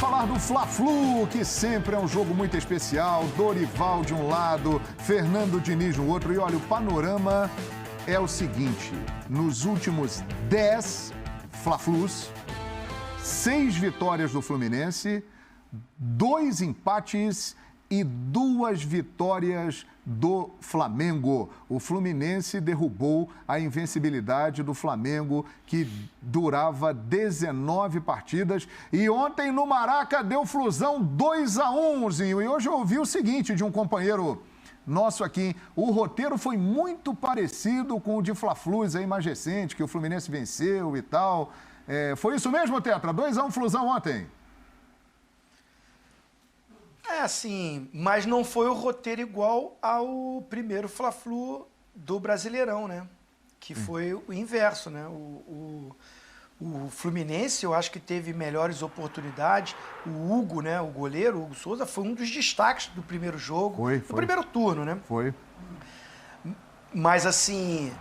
falar do Fla-Flu, que sempre é um jogo muito especial. Dorival de um lado, Fernando Diniz no outro. E olha, o panorama é o seguinte: nos últimos 10 Fla-Flus, 6 vitórias do Fluminense, 2 empates e 2 vitórias do Flamengo. O Fluminense derrubou a invencibilidade do Flamengo, que durava 19 partidas. E ontem no Maraca deu Flusão 2-1, Zinho. E hoje eu ouvi o seguinte de um companheiro nosso aqui: o roteiro foi muito parecido com o de Fla-Flus aí mais recente, que o Fluminense venceu e tal. Foi isso mesmo, Tetra? 2-1 Flusão ontem. Assim, mas não foi o roteiro igual ao primeiro Fla-Flu do Brasileirão, né? Que foi o inverso, né? O Fluminense, eu acho que teve melhores oportunidades. O Hugo, né? O goleiro, o Hugo Souza, foi um dos destaques do primeiro jogo. Do primeiro turno, né? Foi. Mas, assim,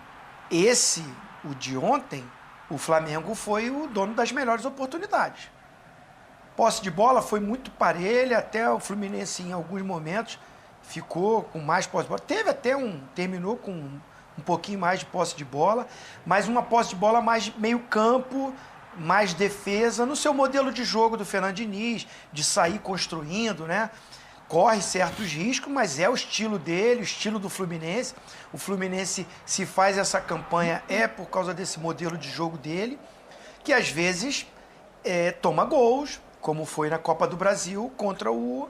o de ontem, o Flamengo foi o dono das melhores oportunidades. Posse de bola foi muito parelha, até o Fluminense em alguns momentos ficou com mais posse de bola. Terminou com um pouquinho mais de posse de bola, mas uma posse de bola mais meio campo, mais defesa, no seu modelo de jogo do Fernando Diniz, de sair construindo, né? Corre certos riscos, mas é o estilo dele, o estilo do Fluminense. O Fluminense, se faz essa campanha, é por causa desse modelo de jogo dele, que às vezes toma gols, como foi na Copa do Brasil contra o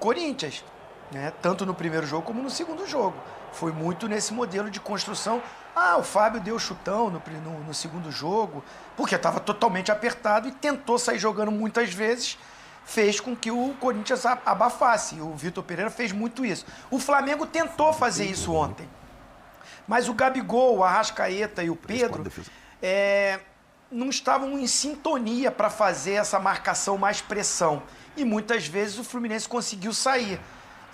Corinthians, né? Tanto no primeiro jogo como no segundo jogo. Foi muito nesse modelo de construção. O Fábio deu chutão no segundo jogo, porque estava totalmente apertado e tentou sair jogando muitas vezes, fez com que o Corinthians abafasse. O Vitor Pereira fez muito isso. O Flamengo tentou fazer isso ontem, mas o Gabigol, o Arrascaeta e o Pedro não estavam em sintonia para fazer essa marcação mais pressão. E muitas vezes o Fluminense conseguiu sair.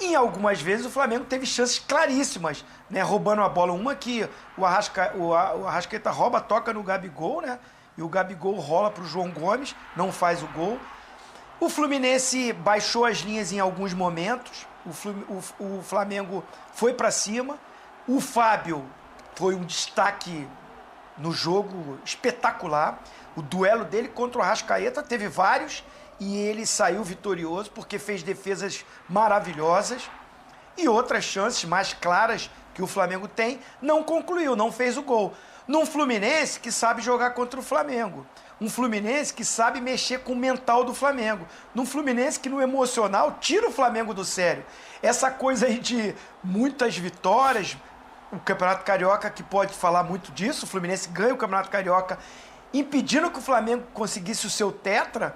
Em algumas vezes o Flamengo teve chances claríssimas, né? Roubando a bola. Uma que o Arrascaeta rouba, toca no Gabigol, né? E o Gabigol rola para o João Gomes, não faz o gol. O Fluminense baixou as linhas em alguns momentos. O Flamengo foi para cima. O Fábio foi um destaque no jogo espetacular. O duelo dele contra o Arrascaeta teve vários e ele saiu vitorioso porque fez defesas maravilhosas e outras chances mais claras que o Flamengo tem, não concluiu, não fez o gol. Num Fluminense que sabe jogar contra o Flamengo. Um Fluminense que sabe mexer com o mental do Flamengo. Num Fluminense que no emocional tira o Flamengo do sério. Essa coisa aí de muitas vitórias, o Campeonato Carioca que pode falar muito disso, o Fluminense ganha o Campeonato Carioca impedindo que o Flamengo conseguisse o seu tetra,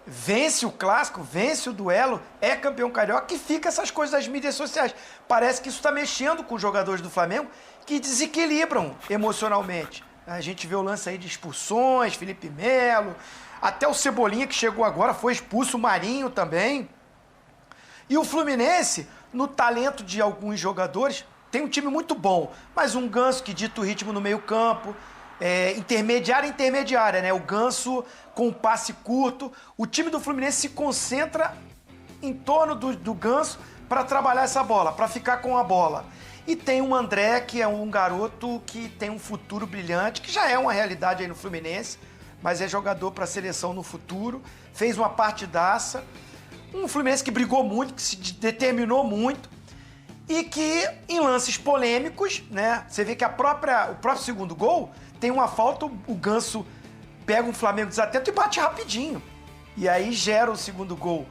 vence o clássico, vence o duelo, é campeão carioca e fica essas coisas das mídias sociais. Parece que isso está mexendo com os jogadores do Flamengo que desequilibram emocionalmente. A gente vê o lance aí de expulsões, Felipe Melo, até o Cebolinha que chegou agora foi expulso, o Marinho também. E o Fluminense, no talento de alguns jogadores, tem um time muito bom, mas um Ganso que dita o ritmo no meio campo, intermediária, né? O Ganso com um passe curto. O time do Fluminense se concentra em torno do Ganso para trabalhar essa bola, para ficar com a bola. E tem o André, que é um garoto que tem um futuro brilhante, que já é uma realidade aí no Fluminense, mas é jogador para a seleção no futuro, fez uma partidaça. Um Fluminense que brigou muito, que se determinou muito, e que, em lances polêmicos, né? Você vê que o próprio segundo gol tem uma falta, o Ganso pega um Flamengo desatento e bate rapidinho. E aí gera o segundo gol.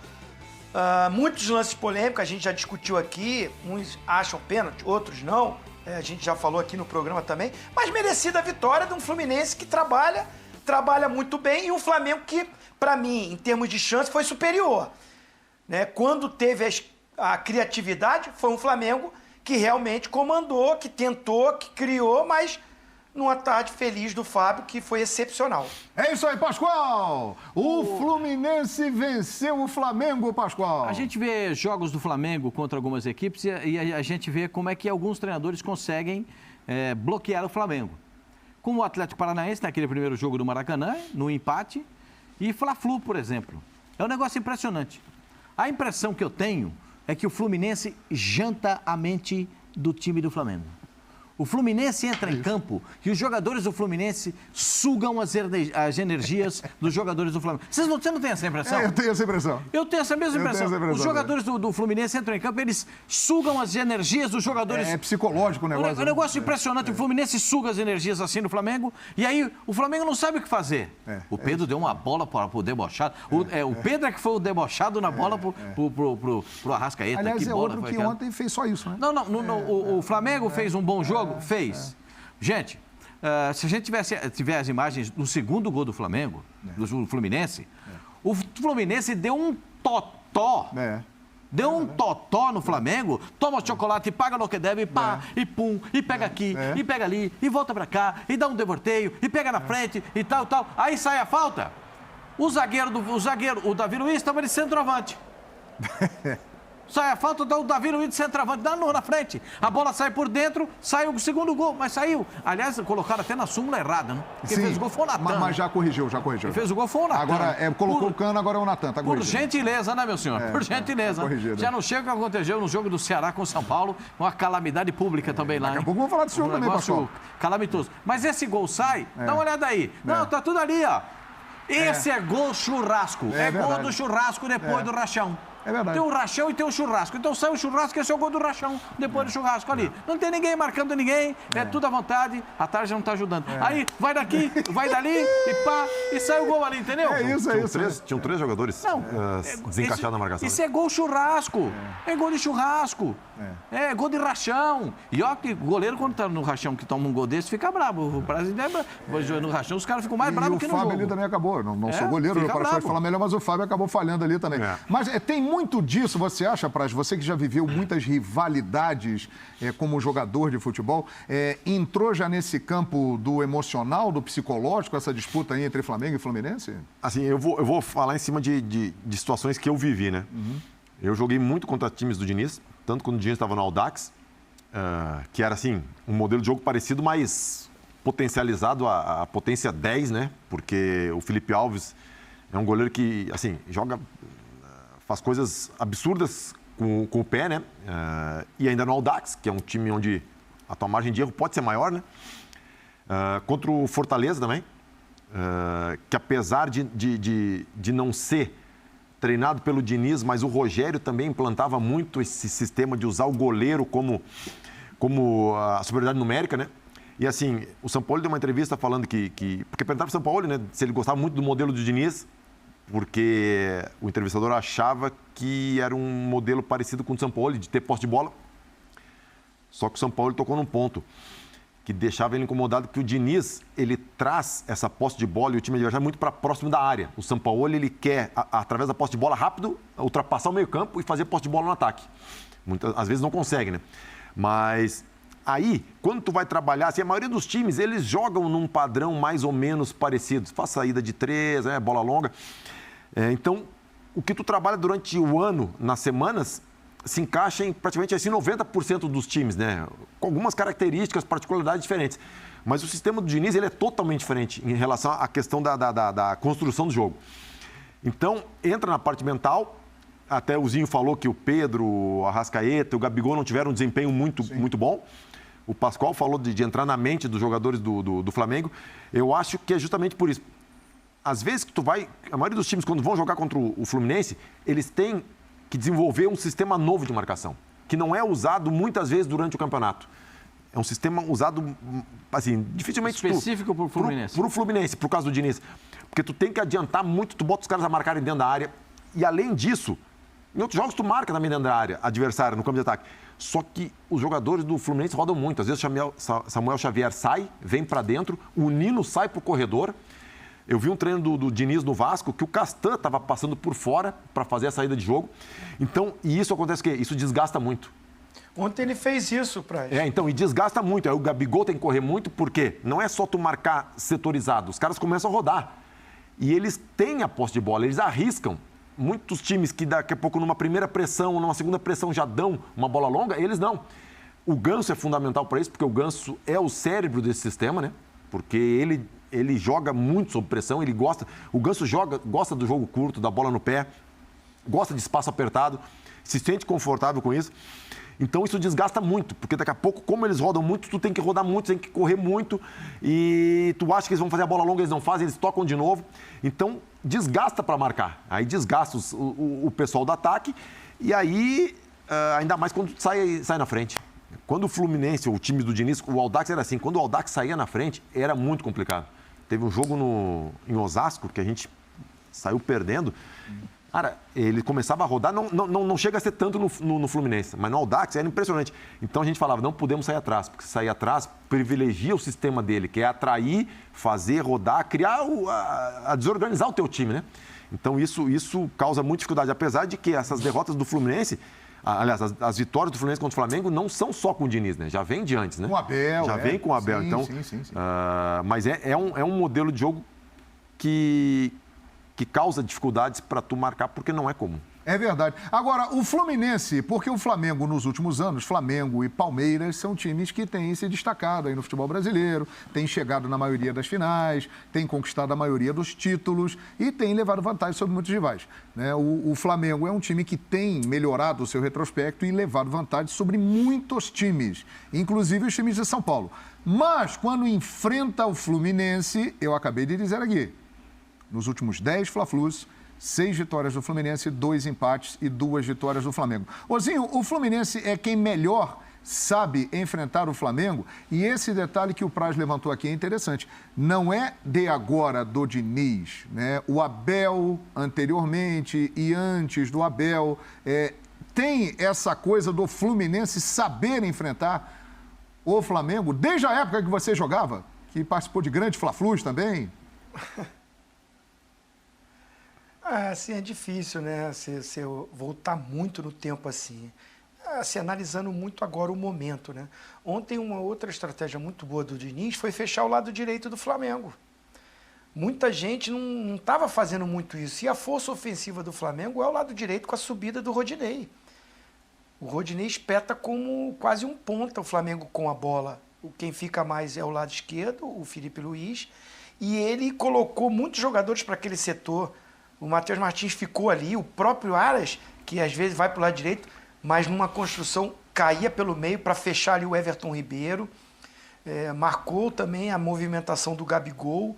Muitos lances polêmicos, a gente já discutiu aqui, uns acham pênalti, outros não. A gente já falou aqui no programa também. Mas merecida a vitória de um Fluminense que trabalha muito bem, e um Flamengo que, para mim, em termos de chance, foi superior. Né? Quando teve a criatividade, foi um Flamengo que realmente comandou, que tentou, que criou, mas numa tarde feliz do Fábio, que foi excepcional. É isso aí, Pascoal! O Fluminense venceu o Flamengo, Pascoal! A gente vê jogos do Flamengo contra algumas equipes e a gente vê como é que alguns treinadores conseguem bloquear o Flamengo. Como o Atlético Paranaense, naquele primeiro jogo do Maracanã, no empate, e Fla-Flu, por exemplo. É um negócio impressionante. A impressão que eu tenho é que o Fluminense janta a mente do time do Flamengo. O Fluminense entra em campo e os jogadores do Fluminense sugam as energias dos jogadores do Flamengo. Você não tem essa impressão? Eu tenho essa impressão. Eu tenho essa mesma impressão. Os jogadores do Fluminense entram em campo, eles sugam as energias dos jogadores. É psicológico o negócio. É um negócio impressionante. O Fluminense suga as energias assim no Flamengo e aí o Flamengo não sabe o que fazer. O Pedro deu uma bola para o debochado. O Pedro é que foi o debochado na bola pro Arrascaeta. Aliás, que é bola outro foi que aquela? ontem fez só isso, né? O Flamengo fez um bom jogo? Fez. Gente, se a gente tiver as imagens do segundo gol do Flamengo, do Fluminense, o Fluminense deu um totó. Deu um totó no Flamengo, toma chocolate, paga no que deve, pá, e pum, e pega aqui, e pega ali, e volta pra cá, e dá um devorteio, e pega na frente, e tal. Aí sai a falta. O zagueiro, o Davi Luiz, estava de centroavante. Sai a falta, dá o Davi Luiz de centroavante, dá na frente. A bola sai por dentro, sai o segundo gol, mas saiu. Aliás, colocaram até na súmula errada, né? Quem fez o gol foi o Natan. Mas já corrigiu. Quem fez o gol foi o Natan. Agora, colocou o Cano, agora é o Natan, tá corrigido. Por gentileza, né, meu senhor? Por gentileza. Corrigido. Já não chega o que aconteceu no jogo do Ceará com o São Paulo, uma calamidade pública também lá. Daqui a pouco vamos falar desse jogo também, pastor. Calamitoso. Mas esse gol sai, dá uma olhada aí. Não, tá tudo ali, ó. Esse é gol churrasco. É gol do churrasco depois do rachão. É verdade. Tem o rachão e tem o churrasco. Então sai o churrasco, esse é o gol do rachão, depois do churrasco ali. Não tem ninguém marcando ninguém, é tudo à vontade, a tarde não tá ajudando. Aí vai daqui, vai dali, e pá, e sai o gol ali, entendeu? É isso. Tinham três jogadores desencaixados na marcação. Isso é gol churrasco. É gol de churrasco. É gol de rachão. E ó, que o goleiro, quando tá no rachão que toma um gol desse, fica bravo. O brasileiro no rachão, os caras ficam mais bravos que no jogo. E o Fábio ali também acabou. Não sou goleiro, eu posso falar melhor, mas o Fábio acabou falhando ali também. Mas tem muito disso, você acha, Praz? Você que já viveu muitas rivalidades como jogador de futebol, entrou já nesse campo do emocional, do psicológico, essa disputa aí entre Flamengo e Fluminense? Assim, eu vou falar em cima de situações que eu vivi, né? Eu joguei muito contra times do Diniz, tanto quando o Diniz estava no Audax, que era, assim, um modelo de jogo parecido, mas potencializado a potência 10, né? Porque o Felipe Alves é um goleiro que, assim, faz coisas absurdas com o pé, né? E ainda no Audax, que é um time onde a tua margem de erro pode ser maior, né? Contra o Fortaleza também, que apesar de não ser treinado pelo Diniz, mas o Rogério também implantava muito esse sistema de usar o goleiro como a superioridade numérica, né? E assim, o Sampaoli deu uma entrevista falando porque perguntava para o Sampaoli, né, se ele gostava muito do modelo do Diniz, porque o entrevistador achava que era um modelo parecido com o Sampaoli, de ter posse de bola. Só que o Sampaoli tocou num ponto que deixava ele incomodado, que o Diniz, ele traz essa posse de bola e o time adversário muito para próximo da área. O Sampaoli, ele quer, através da posse de bola rápido, ultrapassar o meio-campo e fazer posse de bola no ataque. Às vezes não consegue, né? Mas aí, quando tu vai trabalhar, assim, a maioria dos times, eles jogam num padrão mais ou menos parecido. Faz saída de 3, né, bola longa. Então, o que tu trabalha durante o ano, nas semanas, se encaixa em praticamente assim 90% dos times, né? Com algumas características, particularidades diferentes. Mas o sistema do Diniz, ele é totalmente diferente em relação à questão da construção do jogo. Então, entra na parte mental. Até o Zinho falou que o Pedro, o Arrascaeta, o Gabigol não tiveram um desempenho muito bom. O Pascoal falou de entrar na mente dos jogadores do Flamengo. Eu acho que é justamente por isso. Às vezes que a maioria dos times, quando vão jogar contra o Fluminense, eles têm que desenvolver um sistema novo de marcação, que não é usado muitas vezes durante o campeonato. É um sistema usado, assim, dificilmente... Específico para o Fluminense. Para o Fluminense, por causa do Diniz. Porque tu tem que adiantar muito, tu bota os caras a marcarem dentro da área. E além disso, em outros jogos tu marca também dentro da área, adversário, no campo de ataque. Só que os jogadores do Fluminense rodam muito. Às vezes o Samuel Xavier sai, vem para dentro, o Nino sai para o corredor. Eu vi um treino do Diniz no Vasco, que o Castan estava passando por fora para fazer a saída de jogo. Então, e isso acontece o quê? Isso desgasta muito. Ontem ele fez isso, Praz. Então, e desgasta muito. Aí o Gabigol tem que correr muito, porque não é só tu marcar setorizado, os caras começam a rodar. E eles têm a posse de bola, eles arriscam. Muitos times que daqui a pouco numa primeira pressão ou numa segunda pressão já dão uma bola longa, eles não. O Ganso é fundamental para isso, porque o Ganso é o cérebro desse sistema, né? Porque ele ele joga muito sob pressão, ele gosta... O Ganso gosta do jogo curto, da bola no pé, gosta de espaço apertado, se sente confortável com isso. Então isso desgasta muito, porque daqui a pouco, como eles rodam muito, tu tem que rodar muito, tem que correr muito, e tu acha que eles vão fazer a bola longa, eles não fazem, eles tocam de novo. Então desgasta para marcar, aí desgasta o pessoal do ataque, e aí, ainda mais quando tu sai na frente. Quando o Fluminense, o time do Diniz, o Audax era assim, quando o Audax saía na frente, era muito complicado. Teve um jogo em Osasco, que a gente saiu perdendo. Cara, ele começava a rodar, não chega a ser tanto no Fluminense, mas no Audax era impressionante. Então a gente falava, não podemos sair atrás, porque sair atrás privilegia o sistema dele, que é atrair, fazer, rodar, criar, desorganizar o teu time, né? Então isso causa muita dificuldade, apesar de que essas derrotas do Fluminense, aliás, as vitórias do Fluminense contra o Flamengo não são só com o Diniz, né? Já vem de antes, né? Com o Abel. Já vem com o Abel, sim, então... Sim. Mas é um modelo de jogo que causa dificuldades para tu marcar, porque não é comum. É verdade. Agora, o Fluminense, porque o Flamengo nos últimos anos, Flamengo e Palmeiras são times que têm se destacado aí no futebol brasileiro, têm chegado na maioria das finais, têm conquistado a maioria dos títulos e têm levado vantagem sobre muitos rivais, né? O Flamengo é um time que tem melhorado o seu retrospecto e levado vantagem sobre muitos times, inclusive os times de São Paulo. Mas, quando enfrenta o Fluminense, eu acabei de dizer aqui, nos últimos 10 Fla-Flus, 6 vitórias do Fluminense, 2 empates e 2 vitórias do Flamengo. Ozinho, o Fluminense é quem melhor sabe enfrentar o Flamengo, e esse detalhe que o Praz levantou aqui é interessante. Não é de agora do Diniz, né? O Abel anteriormente e antes do Abel tem essa coisa do Fluminense saber enfrentar o Flamengo desde a época que você jogava, que participou de grandes Fla-Flus também. Assim, é difícil, né? Você voltar muito no tempo assim. Assim, analisando muito agora o momento, né? Ontem, uma outra estratégia muito boa do Diniz foi fechar o lado direito do Flamengo. Muita gente não estava fazendo muito isso. E a força ofensiva do Flamengo é o lado direito com a subida do Rodinei. O Rodinei espeta como quase um ponta o Flamengo com a bola. Quem fica mais é o lado esquerdo, o Felipe Luiz. E ele colocou muitos jogadores para aquele setor. O Matheus Martins ficou ali, o próprio Aras, que às vezes vai para o lado direito, mas numa construção caía pelo meio para fechar ali o Everton Ribeiro. Marcou também a movimentação do Gabigol.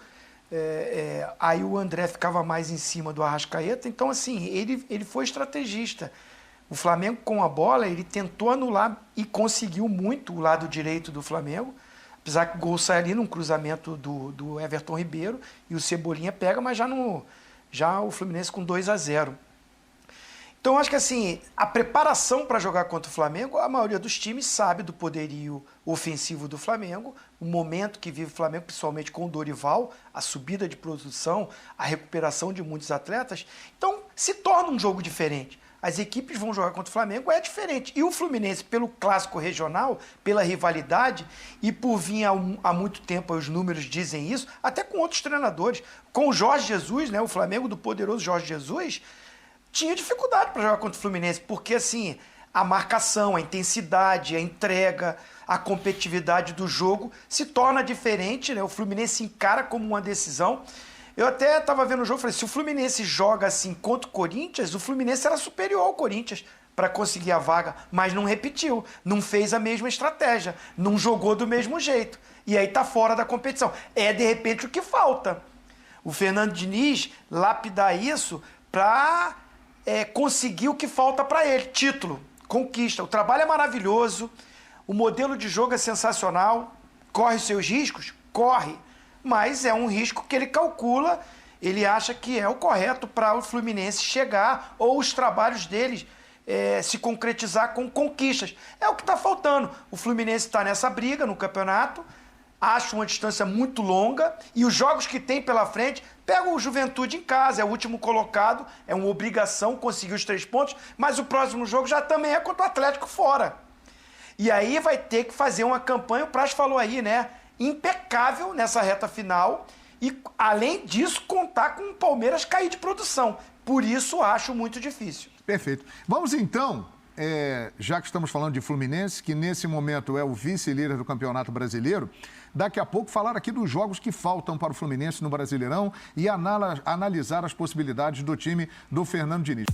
Aí o André ficava mais em cima do Arrascaeta. Então, assim, ele foi estrategista. O Flamengo, com a bola, ele tentou anular e conseguiu muito o lado direito do Flamengo. Apesar que o gol sai ali num cruzamento do Everton Ribeiro e o Cebolinha pega, mas já o Fluminense com 2-0. Então, acho que assim, a preparação para jogar contra o Flamengo, a maioria dos times sabe do poderio ofensivo do Flamengo, o momento que vive o Flamengo, principalmente com o Dorival, a subida de produção, a recuperação de muitos atletas. Então, se torna um jogo diferente. As equipes vão jogar contra o Flamengo, é diferente. E o Fluminense, pelo clássico regional, pela rivalidade, e por vir há muito tempo, os números dizem isso, até com outros treinadores. Com o Jorge Jesus, né, o Flamengo do poderoso Jorge Jesus, tinha dificuldade para jogar contra o Fluminense, porque assim, a marcação, a intensidade, a entrega, a competitividade do jogo se torna diferente, né? O Fluminense encara como uma decisão. Eu até estava vendo o jogo e falei, se o Fluminense joga assim contra o Corinthians, o Fluminense era superior ao Corinthians para conseguir a vaga, mas não repetiu, não fez a mesma estratégia, não jogou do mesmo jeito. E aí está fora da competição. É, de repente, o que falta. O Fernando Diniz lapidar isso para conseguir o que falta para ele. Título, conquista. O trabalho é maravilhoso, o modelo de jogo é sensacional, corre seus riscos? Corre. Mas é um risco que ele calcula, ele acha que é o correto para o Fluminense chegar ou os trabalhos deles se concretizar com conquistas. É o que está faltando. O Fluminense está nessa briga no campeonato, acha uma distância muito longa e os jogos que tem pela frente, pega o Juventude em casa, é o último colocado, é uma obrigação conseguir os 3 pontos, mas o próximo jogo já também é contra o Atlético fora. E aí vai ter que fazer uma campanha, o Praz falou aí, né? Impecável nessa reta final e, além disso, contar com o Palmeiras cair de produção. Por isso, acho muito difícil. Perfeito. Vamos, então, já que estamos falando de Fluminense, que nesse momento é o vice-líder do Campeonato Brasileiro, daqui a pouco falar aqui dos jogos que faltam para o Fluminense no Brasileirão e analisar as possibilidades do time do Fernando Diniz.